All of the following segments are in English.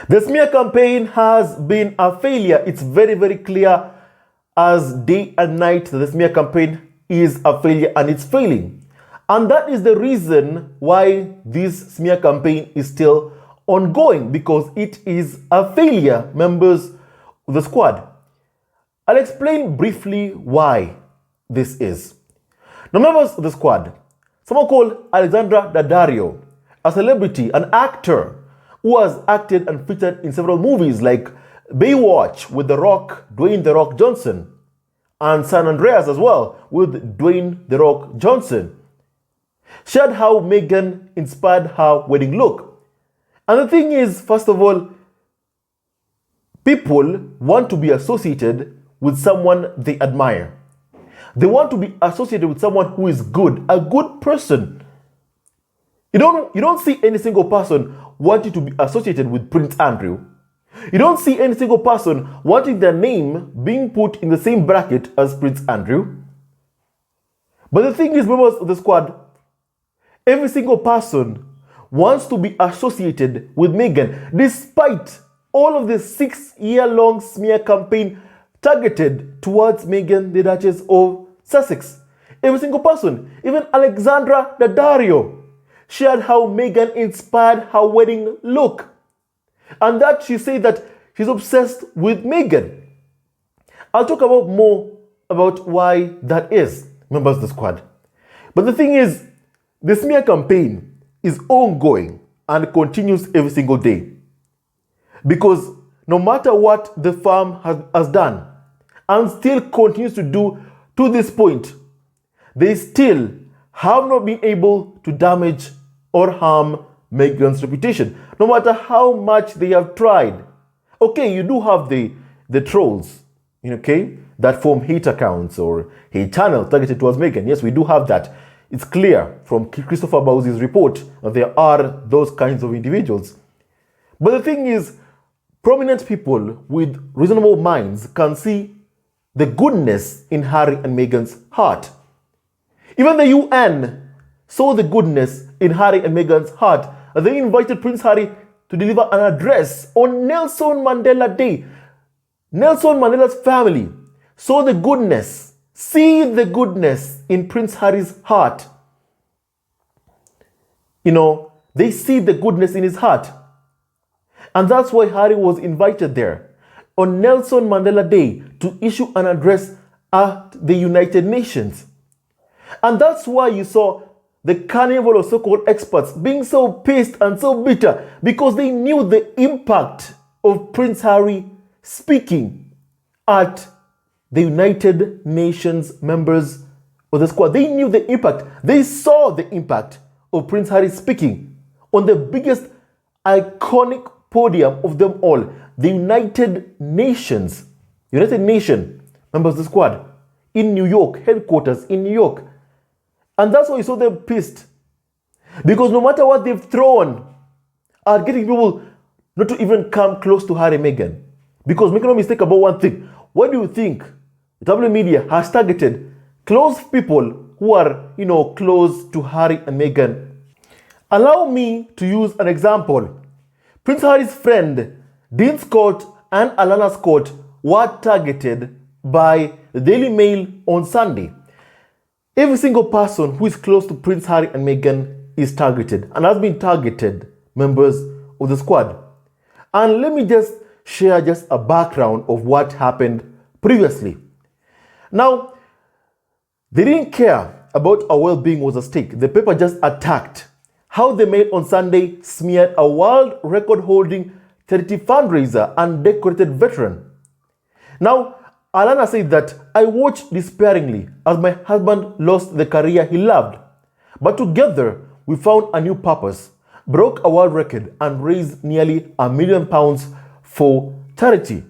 The smear campaign has been a failure. It's very, very clear as day and night that the smear campaign is a failure and it's failing. And that is the reason why this smear campaign is still ongoing, because it is a failure, members of the squad. I'll explain briefly why this is. Now, members of the squad, someone called Alexandra Daddario, a celebrity, an actor who has acted and featured in several movies like Baywatch with Dwayne "The Rock" Johnson, and San Andreas as well with Dwayne "The Rock" Johnson, shared how Meghan inspired her wedding look. And the thing is, first of all, people want to be associated with someone they admire. They want to be associated with someone who is good, a good person. You don't see any single person wanting to be associated with Prince Andrew. You don't see any single person wanting their name being put in the same bracket as Prince Andrew. But the thing is, members of the squad, every single person wants to be associated with Meghan, despite all of the 6-year-long smear campaign targeted towards Meghan, the Duchess of Sussex. Every single person, even Alexandra Daddario, shared how Meghan inspired her wedding look. And that she said that she's obsessed with Meghan. I'll talk about more about why that is, members of the squad. But the thing is, the smear campaign is ongoing and continues every single day. Because no matter what the firm has done and still continues to do to this point, they still have not been able to damage or harm Meghan's reputation, no matter how much they have tried. Okay, you do have the trolls, okay, that form hate accounts or hate channels targeted towards Meghan. Yes, we do have that. It's clear from Christopher Bowsey's report that there are those kinds of individuals. But the thing is, prominent people with reasonable minds can see the goodness in Harry and Meghan's heart. Even the UN saw the goodness in Harry and Meghan's heart. They invited Prince Harry to deliver an address on Nelson Mandela Day. Nelson Mandela's family saw the goodness, see the goodness in Prince Harry's heart. They see the goodness in his heart. And that's why Harry was invited there on Nelson Mandela Day to issue an address at the United Nations. And that's why you saw the carnival of so-called experts being so pissed and so bitter, because they knew the impact of Prince Harry speaking at the United Nations members of the squad. They knew the impact. They saw the impact of Prince Harry speaking on the biggest iconic podium of them all, the United Nations members of the squad in New York, headquarters in New York. And that's why you saw them pissed. Because no matter what they've thrown are getting people not to even come close to Harry and Meghan. Because make no mistake about one thing. What do you think the W media has targeted close people who are, close to Harry and Meghan? Allow me to use an example. Prince Harry's friend, Dean Scott and Alana Scott, were targeted by the Daily Mail on Sunday. Every single person who is close to Prince Harry and Meghan is targeted and has been targeted, members of the squad. And let me just share a background of what happened previously. Now, they didn't care about our well-being was at stake. The paper just attacked how the Mail on Sunday smeared a world record-holding charity fundraiser and decorated veteran. Now, Alana said that I watched despairingly as my husband lost the career he loved. But together, we found a new purpose, broke a world record, and raised nearly £1 million for charity.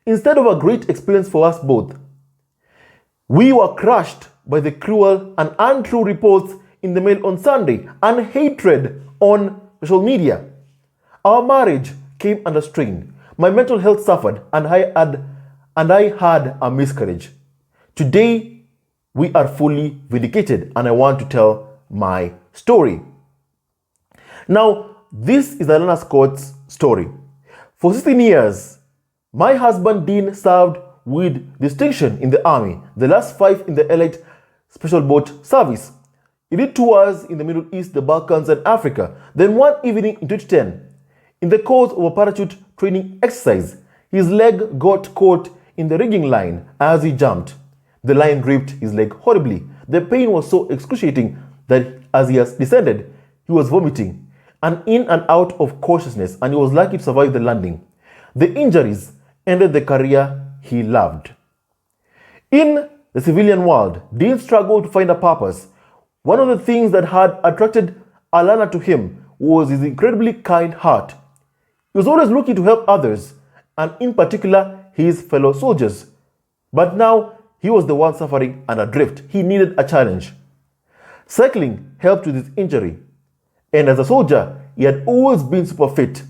Instead of a great experience for us both, we were crushed by the cruel and untrue reports in the Mail on Sunday and hatred on social media. Our marriage came under strain. My mental health suffered, and I had a miscarriage. Today, we are fully vindicated, and I want to tell my story. Now, this is Alana Scott's story. For 16 years, my husband Dean served with distinction in the army, the last 5 in the elite special boat service. He did tours in the Middle East, the Balkans, and Africa. Then one evening in 2010, in the course of a parachute training exercise, his leg got caught in the rigging line as he jumped. The line ripped his leg horribly. The pain was so excruciating that as he has descended, he was vomiting and in and out of consciousness, and he was lucky to survive the landing. The injuries ended the career he loved. In the civilian world, Dean struggled to find a purpose. One of the things that had attracted Alana to him was his incredibly kind heart. He was always looking to help others, and in particular, his fellow soldiers. But now, he was the one suffering and adrift. He needed a challenge. Cycling helped with his injury, and as a soldier, he had always been super fit.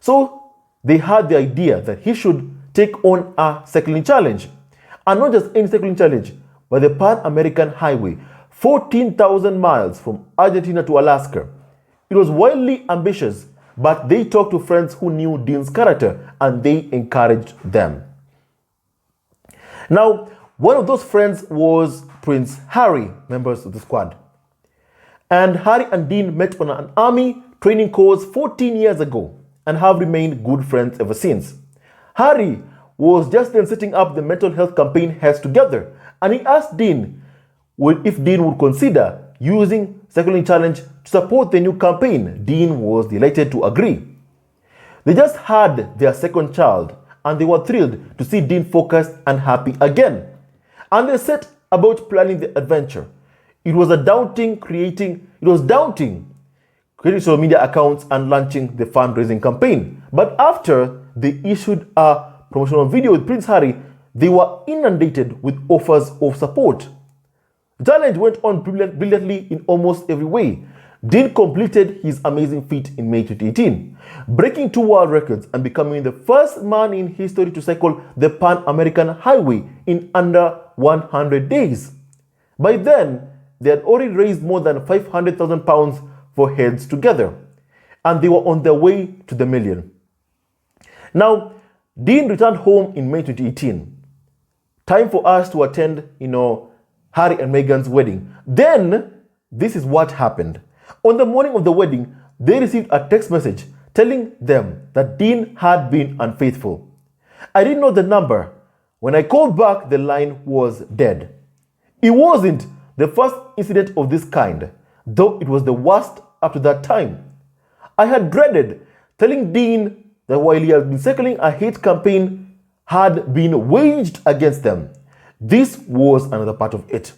So, they had the idea that he should take on a cycling challenge. And not just any cycling challenge, but the Pan-American Highway, 14,000 miles from Argentina to Alaska. It was wildly ambitious, but they talked to friends who knew Dean's character and they encouraged them. Now, one of those friends was Prince Harry, members of the squad. And Harry and Dean met on an army training course 14 years ago and have remained good friends ever since. Harry was just then setting up the mental health campaign Heads Together, and he asked Dean if Dean would consider using Cycling Challenge to support the new campaign. Dean was delighted to agree. They just had their second child, and they were thrilled to see Dean focused and happy again. And they set about planning the adventure. It was daunting creating social media accounts and launching the fundraising campaign. But after they issued a promotional video with Prince Harry, they were inundated with offers of support. The challenge went on brilliantly in almost every way. Dean completed his amazing feat in May 2018, breaking 2 world records and becoming the first man in history to cycle the Pan-American Highway in under 100 days. By then, they had already raised more than £500,000 for Heads Together, and they were on their way to the million. Now, Dean returned home in May 2018. Time for us to attend, Harry and Meghan's wedding. Then, this is what happened. On the morning of the wedding, they received a text message telling them that Dean had been unfaithful. I didn't know the number. When I called back, the line was dead. It wasn't the first incident of this kind, though it was the worst up to that time. I had dreaded telling Dean that while he had been cycling, a hate campaign had been waged against them. This was another part of it.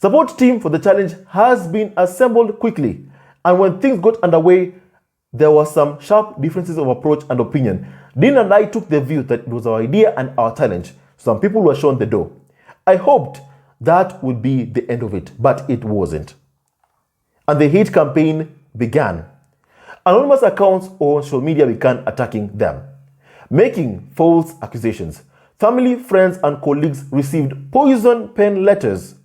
Support team for the challenge has been assembled quickly, and when things got underway, there were some sharp differences of approach and opinion. Dean and I took the view that it was our idea and our challenge. Some people were shown the door. I hoped that would be the end of it, but it wasn't. And the hate campaign began. Anonymous accounts on social media began attacking them, making false accusations. Family, friends, and colleagues received poison pen letters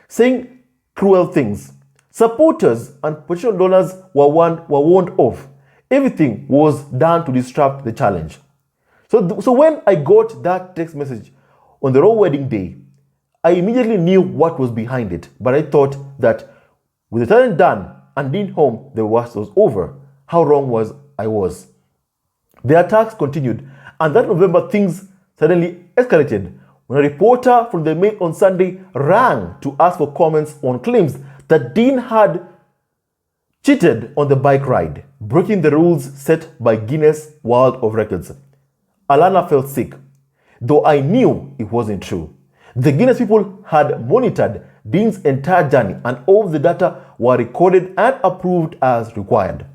saying cruel things. Supporters and potential donors were warned off. Everything was done to disrupt the challenge. So when I got that text message on the royal wedding day, I immediately knew what was behind it, but I thought that with the challenge done and Dean home, the worst was over. How wrong I was. The attacks continued, and that November things suddenly escalated when a reporter from the Mail on Sunday rang to ask for comments on claims that Dean had cheated on the bike ride, breaking the rules set by Guinness World of Records. Alana felt sick, though I knew it wasn't true. The Guinness people had monitored Dean's entire journey, and all the data were recorded and approved as required.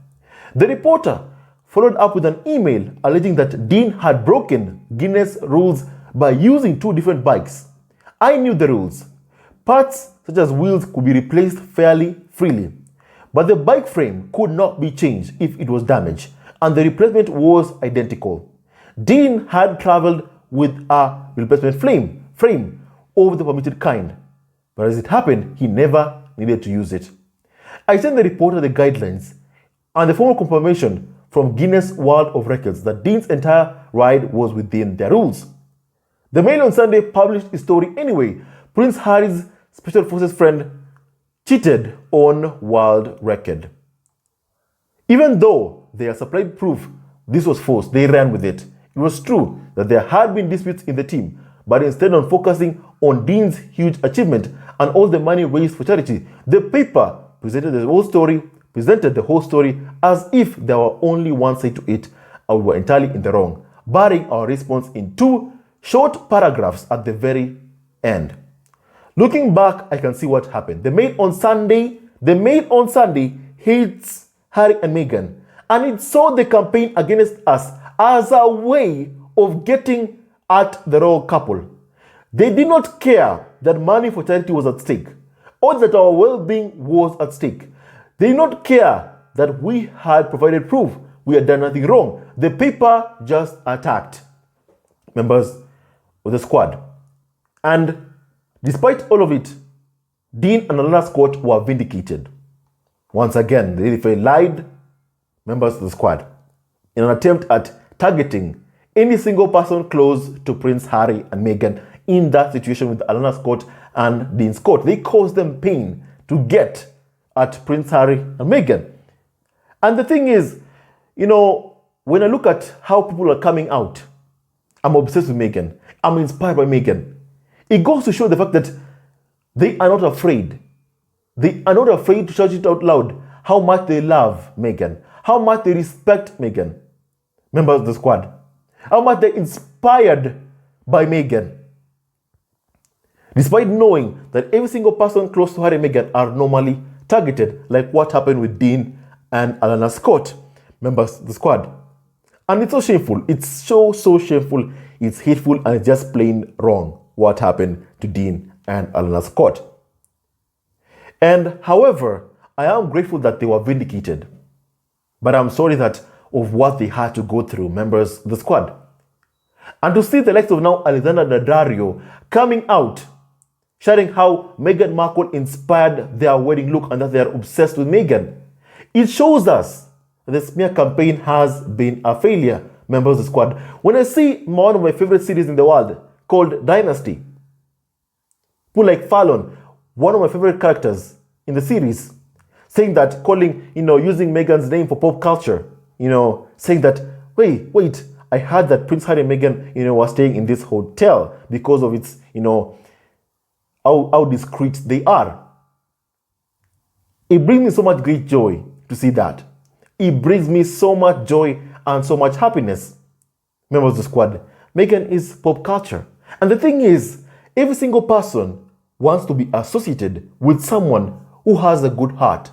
The reporter followed up with an email alleging that Dean had broken Guinness rules by using 2 different bikes. I knew the rules. Parts such as wheels could be replaced fairly freely, but the bike frame could not be changed if it was damaged, and the replacement was identical. Dean had traveled with a replacement frame over the permitted kind, but as it happened, he never needed to use it. I sent the reporter the guidelines and the formal confirmation from Guinness World of Records that Dean's entire ride was within their rules. The Mail on Sunday published a story anyway. Prince Harry's Special Forces friend cheated on world record. Even though they had supplied proof this was false, they ran with it. It was true that there had been disputes in the team, but instead of focusing on Dean's huge achievement and all the money raised for charity, the paper presented the whole story as if there were only one side to it and we were entirely in the wrong, barring our response in 2 short paragraphs at the very end. Looking back, I can see what happened. The Mail on Sunday hates Harry and Meghan, and it saw the campaign against us as a way of getting at the royal couple. They did not care that money for charity was at stake, or that our well-being was at stake. They did not care that we had provided proof we had done nothing wrong. The paper just attacked members of the squad. And despite all of it, Dean and Alana Scott were vindicated. Once again, they lied members of the squad in an attempt at targeting any single person close to Prince Harry and Meghan in that situation with Alana Scott and Dean Scott. They caused them pain to get at Prince Harry and Meghan. And the thing is, when I look at how people are coming out, I'm obsessed with Meghan. I'm inspired by Meghan. It goes to show the fact that they are not afraid. They are not afraid to shout it out loud how much they love Meghan, how much they respect Meghan, members of the squad, how much they're inspired by Meghan. Despite knowing that every single person close to Harry and Meghan are normally targeted, like what happened with Dean and Alana Scott, members of the squad. And it's so shameful. It's so shameful. It's hateful and it's just plain wrong what happened to Dean and Alana Scott. And however, I am grateful that they were vindicated. But I'm sorry that of what they had to go through, members of the squad. And to see the likes of now Alexandra Daddario coming out, sharing how Meghan Markle inspired their wedding look and that they are obsessed with Meghan, it shows us that the smear campaign has been a failure, members of the squad. When I see one of my favorite series in the world called Dynasty, people like Fallon, one of my favorite characters in the series, saying that, using Meghan's name for pop culture, saying that, wait, I heard that Prince Harry and Meghan, were staying in this hotel because of its, how discreet they are. It brings me so much great joy to see that. It brings me so much joy and so much happiness. Members of the squad, Meghan is pop culture. And the thing is, every single person wants to be associated with someone who has a good heart.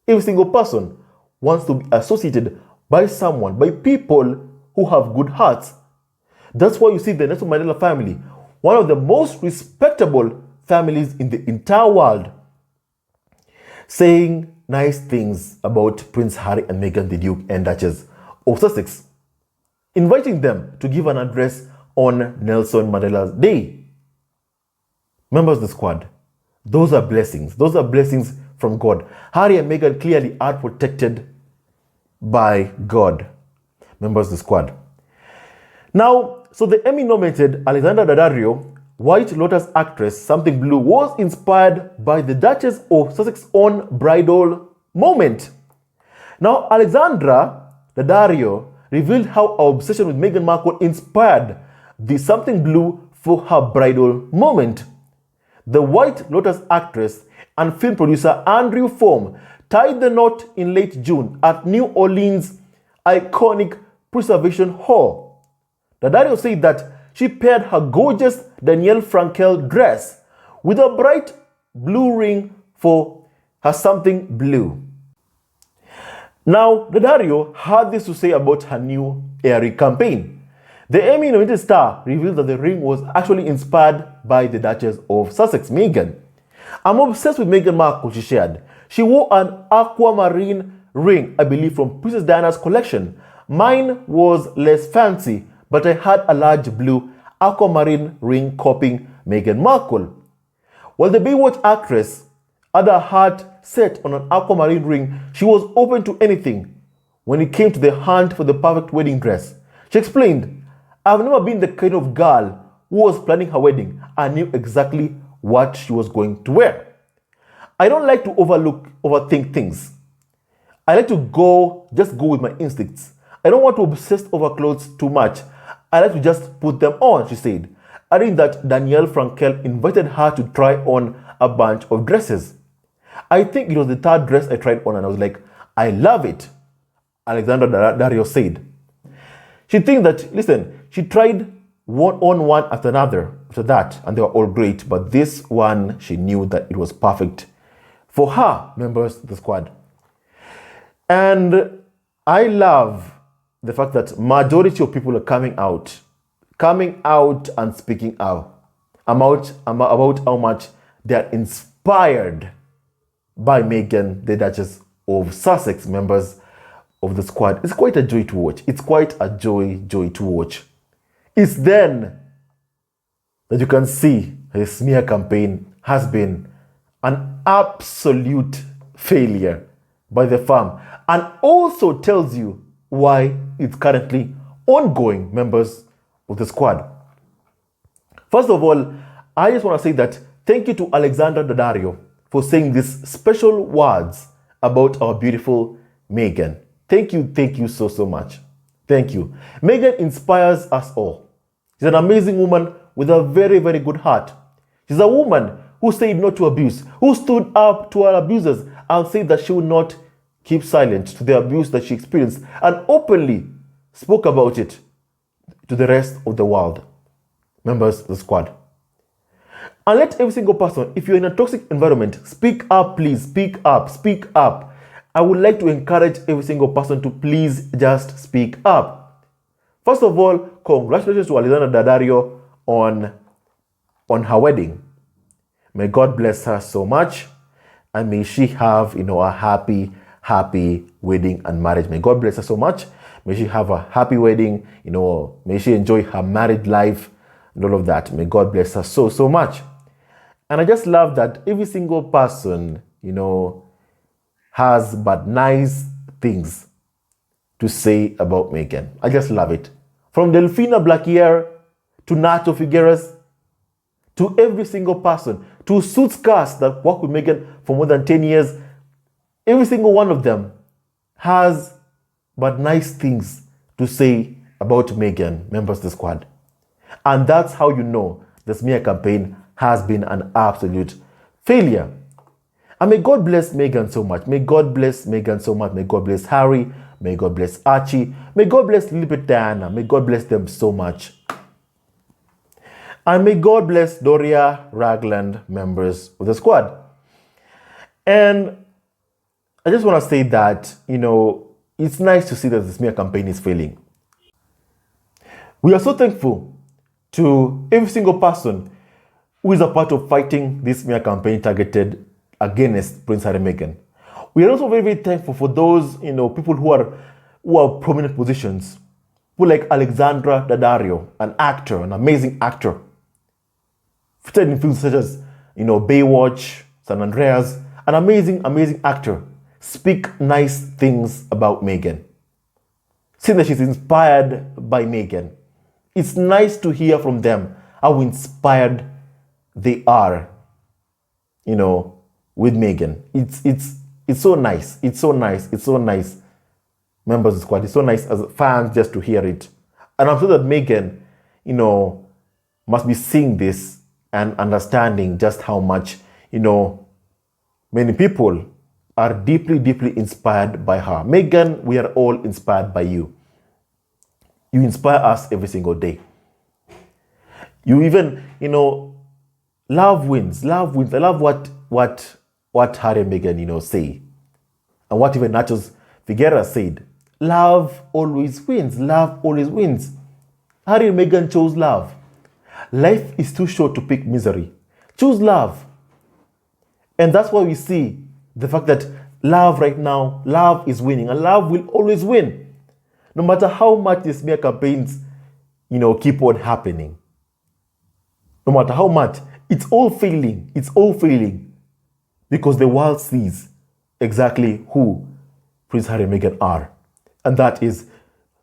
Every single person wants to be associated by people who have good hearts. That's why you see the Nelson Mandela family, one of the most respectable families in the entire world, saying nice things about Prince Harry and Meghan, the Duke and Duchess of Sussex, inviting them to give an address on Nelson Mandela's Day. Members of the squad, those are blessings. Those are blessings from God. Harry and Meghan clearly are protected by God. Members of the squad. Now, so the Emmy-nominated Alexandra Daddario, White Lotus actress Something Blue, was inspired by the Duchess of Sussex's own bridal moment. Now, Alexandra Daddario revealed how our obsession with Meghan Markle inspired the Something Blue for her bridal moment. The White Lotus actress and film producer Andrew Form tied the knot in late June at New Orleans' iconic Preservation Hall. Daddario said that she paired her gorgeous Danielle Frankel dress with a bright blue ring for her Something Blue. Now, Daddario had this to say about her new airy campaign. The Emmy-nominated star revealed that the ring was actually inspired by the Duchess of Sussex, Meghan. I'm obsessed with Meghan Markle, she shared. She wore an aquamarine ring, I believe from Princess Diana's collection. Mine was less fancy, but I had a large blue aquamarine ring copying Meghan Markle. While the Baywatch actress had her heart set on an aquamarine ring, she was open to anything when it came to the hunt for the perfect wedding dress. She explained, "I've never been the kind of girl who was planning her wedding and knew exactly what she was going to wear. I don't like to overthink things. I like to just go with my instincts. I don't want to obsess over clothes too much. I like to just put them on," she said, adding that Danielle Frankel invited her to try on a bunch of dresses. "I think it was the third dress I tried on and I was like, I love it," Alexandra Daddario said. She thinks that, she tried one after another after that, and they were all great, but this one, she knew that it was perfect for her, members of the squad. And I love the fact that majority of people are coming out and speaking out about how much they are inspired by Meghan, the Duchess of Sussex, members of the squad. It's quite a joy to watch. It's quite a joy to watch. It's then that you can see the smear campaign has been an absolute failure by the firm, and also tells you why it's currently ongoing, members of the squad. First of all, I just want to say that thank you to Alexandra Daddario for saying these special words about our beautiful Meghan. Thank you so much. Thank you. Meghan inspires us all. She's an amazing woman with a very, very good heart. She's a woman who said no to abuse, who stood up to her abusers and said that she would not keep silent to the abuse that she experienced, and openly spoke about it to the rest of the world, members of the squad. And let every single person, if you're in a toxic environment, speak up, please. Speak up. I would like to encourage every single person to please just speak up. First of all, congratulations to Alexandra Daddario on her wedding. May God bless her so much, and may she have, a happy wedding and marriage. May God bless her so much. May she have a happy wedding, may she enjoy her married life and all of that. May God bless her so much. And I just love that every single person, has but nice things to say about Meghan. I just love it. From Delfina Blackier to Nacho Figueres, to every single person, to Suits Cast that worked with Meghan for more than 10 years, every single one of them has but nice things to say about Meghan, members of the squad. And that's how you know the smear campaign has been an absolute failure. And may God bless Meghan so much. May God bless Meghan so much. May God bless Harry. May God bless Archie. May God bless Lilibet Diana. May God bless them so much. And may God bless Doria Ragland, members of the squad. And I just want to say that, it's nice to see that the smear campaign is failing. We are so thankful to every single person who is a part of fighting this smear campaign targeted against Prince Harry and Meghan. We are also very, very thankful for those, people who are prominent positions, who like Alexandra Daddario, an actor, an amazing actor, featured in films such as, Baywatch, San Andreas, an amazing actor, speak nice things about Meghan. Saying that she's inspired by Meghan. It's nice to hear from them how inspired they are, with Meghan. It's so nice. It's so nice, members of the squad. It's so nice as fans just to hear it. And I'm sure that Meghan, must be seeing this and understanding just how much, many people are deeply inspired by her. Meghan, we are all inspired by you. You inspire us every single day. You even, love wins. I love what Harry and Meghan, say. And what even Nacho Figueres said. Love always wins. Harry and Meghan chose love. Life is too short to pick misery. Choose love. And that's why we see the fact that love right now, love is winning. And love will always win. No matter how much the smear campaigns, keep on happening. No matter how much, it's all failing. Because the world sees exactly who Prince Harry and Meghan are. And that is,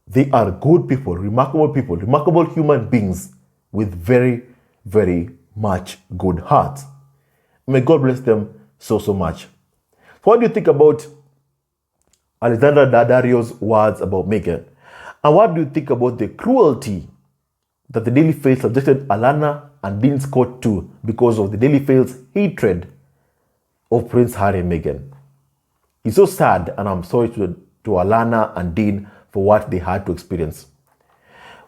they are good people, remarkable human beings with very, very much good hearts. May God bless them so, so much. What do you think about Alexandra Daddario's words about Meghan? And what do you think about the cruelty that the Daily Fail subjected Alana and Dean Scott to because of the Daily Fail's hatred of Prince Harry and Meghan? It's so sad, and I'm sorry to Alana and Dean for what they had to experience.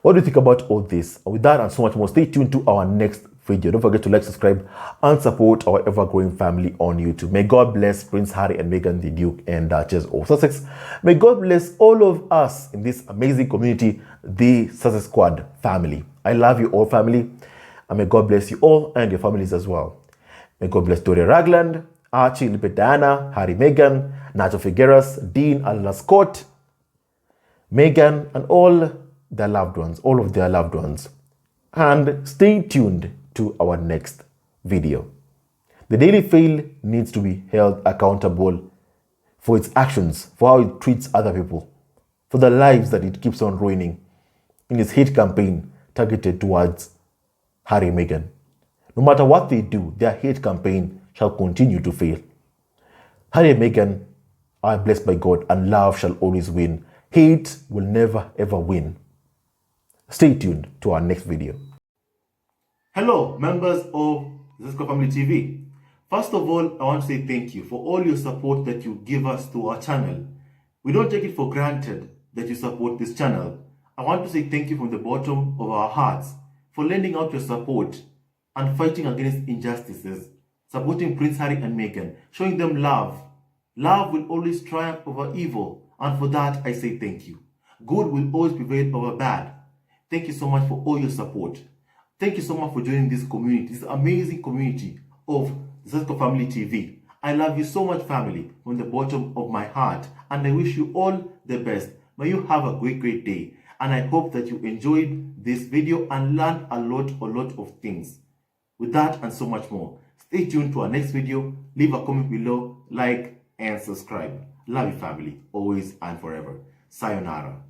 What do you think about all this? With that and so much more, stay tuned to our next video. Don't forget to like, subscribe, and support our ever-growing family on YouTube. May God bless Prince Harry and Meghan, the Duke and Duchess of Sussex. May God bless all of us in this amazing community, the Sussex Squad family. I love you all, family, and may God bless you all and your families as well. May God bless Doria Ragland, Archie, Lipet Diana, Harry Meghan, Nacho Figueras, Dean, Alana Scott, Meghan, and all their loved ones, all of their loved ones. And stay tuned to our next video. The Daily Fail needs to be held accountable for its actions, for how it treats other people, for the lives that it keeps on ruining in its hate campaign targeted towards Harry and Meghan. No matter what they do, their hate campaign shall continue to fail. Harry and Meghan are blessed by God, and love shall always win. Hate will never ever win. Stay tuned to our next video. Hello, members of Zesco Family TV. First of all, I want to say thank you for all your support that you give us to our channel. We don't take it for granted that you support this channel. I want to say thank you from the bottom of our hearts for lending out your support and fighting against injustices, supporting Prince Harry and Meghan, showing them love. Love will always triumph over evil, and for that I say thank you. Good will always prevail over bad. Thank you so much for all your support. Thank you so much for joining this community, this amazing community of Zesco Family TV. I love you so much, family, from the bottom of my heart, and I wish you all the best. May you have a great day, and I hope that you enjoyed this video and learned a lot of things. With that and so much more, stay tuned to our next video. Leave a comment below, like, and subscribe. Love you, family, always and forever. Sayonara.